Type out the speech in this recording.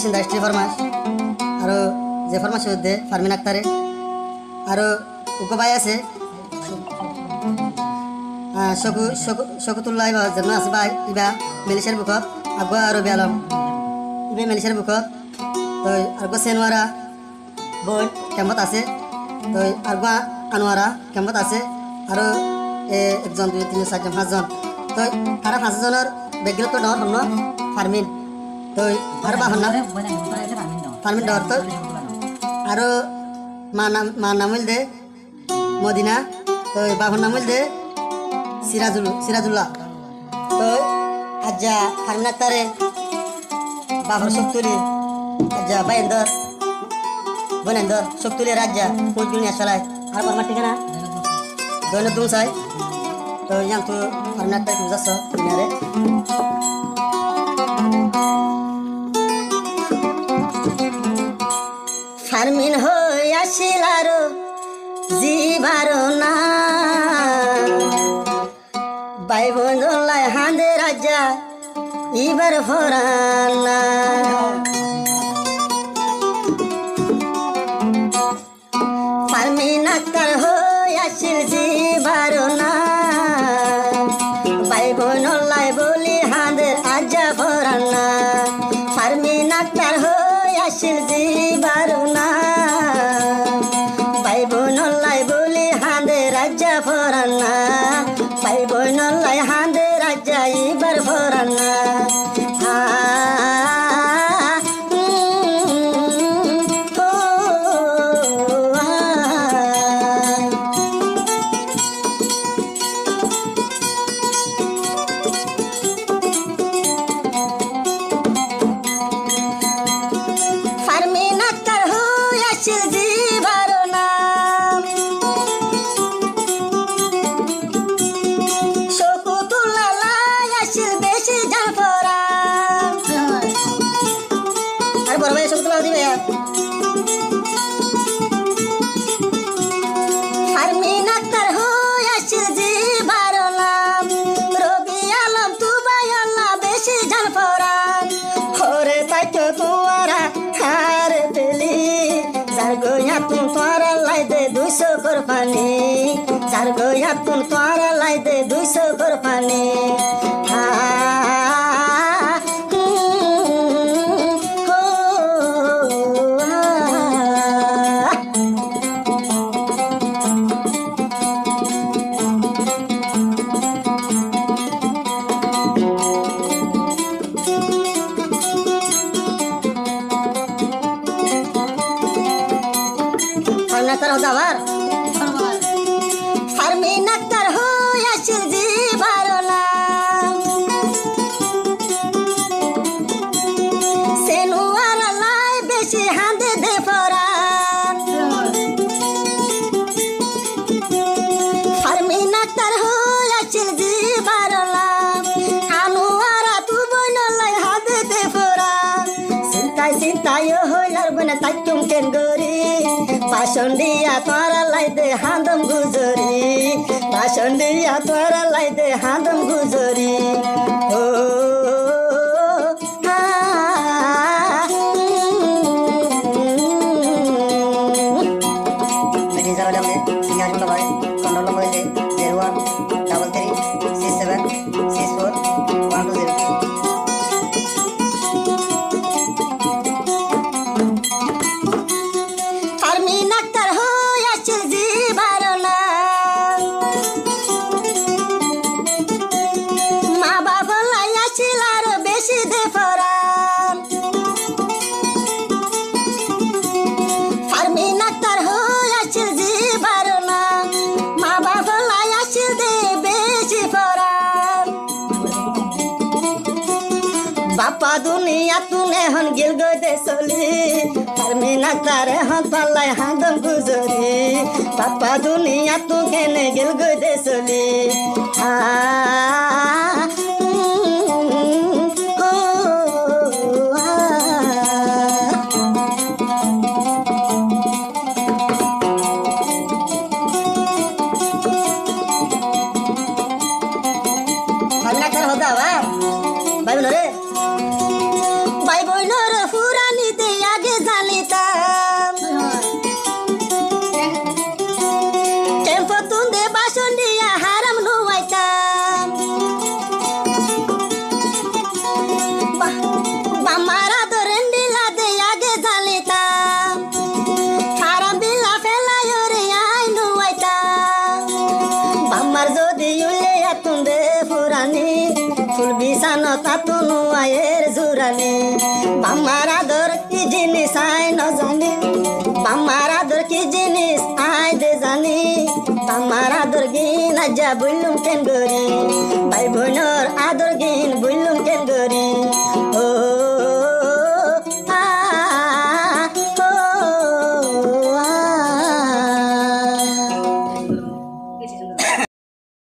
industry ফরমাস আর যে ফরমাসের মধ্যে Fermin আক্তারে আর উকো ভাই আছে শকুতুল্লাহ জন্য আছে ভাই ইবা মেলিশার বুকত আগুয়া আর রবি আলম ইবে মেলিশার বুকত তো আরগো সেনওয়ারা বোন ক্যাম্পত আছে তো আরগো আনোয়ারা ক্যাম্পত আছে আর একজন 2 3 4 জন 5 জন তো তারা 5 জনের ব্যক্তিগত ডর হল ফারমিন তো আর বাহন না ফারমিন ডর তো আর মা নামল দে মদিনা তো বাহন নামল দে সিরাজুল্লাহ তো আজ্জা ফারমিন আক্তারে বাবর শক্তুলি আজ্জা বাইন্দর বনেন্দর শক্তুলি রাজ্জা পুজুনি আসলায় আর আমার ঠিকানা দৈনতুন চাই তো yang tu karena tak bisa so benar Farmin hoya silaro jibaro na bai bonolai hande raja ibar forana Farmin aktar hoya sil jibaro na bonolai boli hander aja forana Farmin aktar hoya silji baruna bai bonolai boli hander aja forana bai bonolai hander aja ibar forana Farmin aktar hoya silji baronam Robi alam tu bayalla beshi jan foran Hore taito tuara har peli Zargoya tun tuara laide 200 korfani Zargoya tun tuara laide 200 korfani Farmin aktar hoya silji barona Senuara lai beshi hande de foran Farmin aktar hoya silji barona Anuara tu bonolai hande de foran Sintai yo hoyar bana takum ken gori Passion dia twara laide handam guzori Passion dia twara laide handam guzori Meeting zara damne singa jumla bhai control number de 01336764 Farmin aktar hoya silji barona Ma baba laya silar beshi de foran Farmin aktar hoya silji barona Ma baba laya sil de beshi foran Bapa dunia tune hon gil go de soli Farmin aktar hon palai handam guzori Papa dunia tu kene gil go de soli Farmin aktar hoda wa Bai bonore Bai bonore furani আমার যদি উলে আতুন দে ফুরানি ফুল বিছানো তাতুন আয়ের জুরানি আমার আদর কি জিনিস I ন জানি আমার আদর কি জিনিস আই দে জানি আমার আদর গিন আজা বললুম কেন গরি ভাই বোনর আদর গিন বললুম কেন গরি